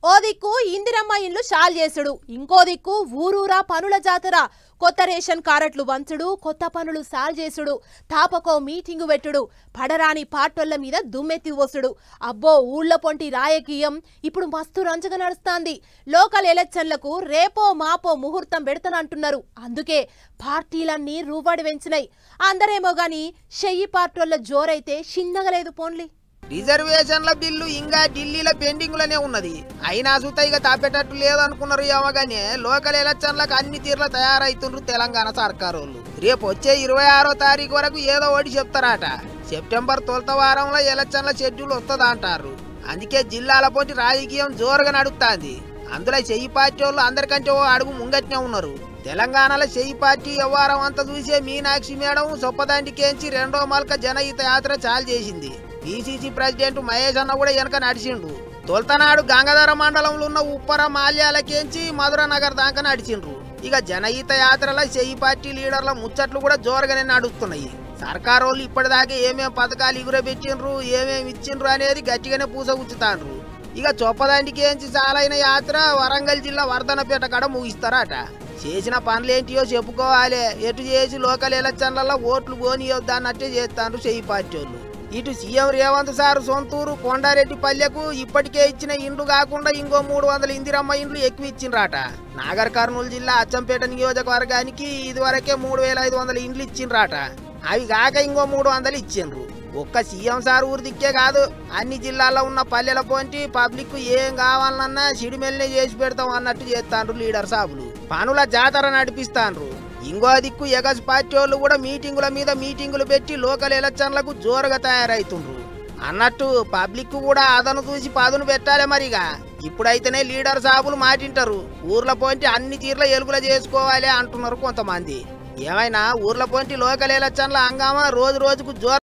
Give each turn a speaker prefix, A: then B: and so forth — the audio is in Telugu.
A: ఓ దిక్కు ఇందిరమ్మ ఇండ్లు షాల్ చేసుడు, ఇంకో దిక్కు ఊరూరా పనుల జాతర. కొత్త రేషన్ కార్డులు వంచుడు, కొత్త పనులు సాల్ చేసుడు, తాపకో మీటింగు పెట్టుడు, పడరాని పాటోళ్ల మీద దుమ్మెత్తి పోసుడు. అబ్బో ఊళ్ళ పొంటి రాజకీయం ఇప్పుడు మస్తు రంజగా నడుస్తాంది. లోకల్ ఎలక్షన్లకు రేపో మాపో ముహూర్తం పెడతానంటున్నారు. అందుకే పార్టీలన్నీ రూబడి పెంచినాయి. అందరేమో గాని షెయ్యి పార్టోళ్ల జోరైతే చిన్నగా లేదు పోన్లి.
B: రిజర్వేషన్ల బిల్లు ఇంకా ఢిల్లీలో పెండింగ్లోనే ఉన్నది. అయినా సుతైగా తాపేటట్టు లేదనుకున్నారు. ఏమగానే లోకల్ ఎలక్షన్లకు అన్ని తీర్ల తయారైతుండ్రు తెలంగాణ సర్కారు వాళ్ళు. రేపు వచ్చే 26వ తారీఖు వరకు ఏదో ఒకటి చెప్తారట. సెప్టెంబర్ 12వ వారంలో ఎలక్షన్ల షెడ్యూల్ వస్తుందా అంటారు. అందుకే జిల్లాల పోటీ రాజకీయం జోరుగా నడుస్తుంది. అందులో చెయ్యి పార్టీ వాళ్ళు అందరికంటే ఓ అడుగు ముంగట్నే ఉన్నారు. తెలంగాణలో చెయ్యి పార్టీ వ్యవహారం అంతా చూసే మీనాక్షి మేడం సొప్పదండికేంచి రెండో మల్క జనహిత యాత్ర చాలు చేసింది. పిసిసి ప్రెసిడెంట్ మహేష్ అన్న కూడా వెనక నడిచిండు. తొలతనాడు గంగాధర మండలంలో ఉన్న ఉప్పర మాల్యాలకేంచి మధుర నగర్ దాకా నడిచిండ్రు. ఇక జనహిత యాత్రలో చెయ్యి పార్టీ లీడర్ల ముచ్చట్లు కూడా జోరుగానే నడుస్తున్నాయి. సర్కారు వాళ్ళు ఇప్పటిదాకా ఏమేం పథకాలు ఎగురబెట్టిండ్రు, ఏమేమి ఇచ్చిండ్రు అనేది గట్టిగానే పూసగుచ్చుతాండ్రు. ఇక చొప్పదండికేంచి చాలైన యాత్ర వరంగల్ జిల్లా వర్ధనపేట కాడ ముగిస్తారట. చేసిన పనులేంటియో చెప్పుకోవాలి. ఎటు చేసి లోకల్ ఎలక్షన్లలో ఓట్లు పోనీయొద్దా అన్నట్టే చేస్తాండ్రు చెయ్యి పార్టీ వాళ్ళు. ఇటు సీఎం రేవంత్ సార్ సొంతూరు కొండారెడ్డి పల్లెకు ఇప్పటికే ఇచ్చిన ఇండ్లు కాకుండా ఇంకో 300 ఇందిరమ్మ ఇండ్లు ఎక్కువ ఇచ్చిండ్రాట. నాగర్ కర్నూలు జిల్లా అచ్చంపేట నియోజకవర్గానికి ఇదివరకే 3500 ఇండ్లు ఇచ్చిండ్రాట. అవి కాక ఇంకో 300 ఇచ్చిండ్రు. ఒక్క సీఎం సార్ ఊరి దిక్కే కాదు, అన్ని జిల్లాల్లో ఉన్న పల్లెల పోంటి పబ్లిక్ ఏం కావాలన్నా సిడిమెల్నే చేసి పెడతాం అన్నట్టు చేస్తాండ్రు లీడర్ సాబులు. పనుల జాతర నడిపిస్తాండ్రు. ఇంకో దిక్కు ఎగస్ పార్టీ వాళ్ళు కూడా మీటింగుల మీద మీటింగులు పెట్టి లోకల్ ఎలక్షన్లకు జోరుగా తయారైతుండ్రు. అన్నట్టు పబ్లిక్ కూడా అదను చూసి పదును పెట్టాలి. మరిగా ఇప్పుడైతేనే లీడర్ సాబులు మాటింటారు. ఊర్ల పోంటి అన్ని తీర్ల ఎలుగుల చేసుకోవాలి అంటున్నారు కొంతమంది. ఏమైనా ఊర్ల పోంటి లోకల్ ఎలక్షన్ల హంగామా రోజు రోజుకు జోరు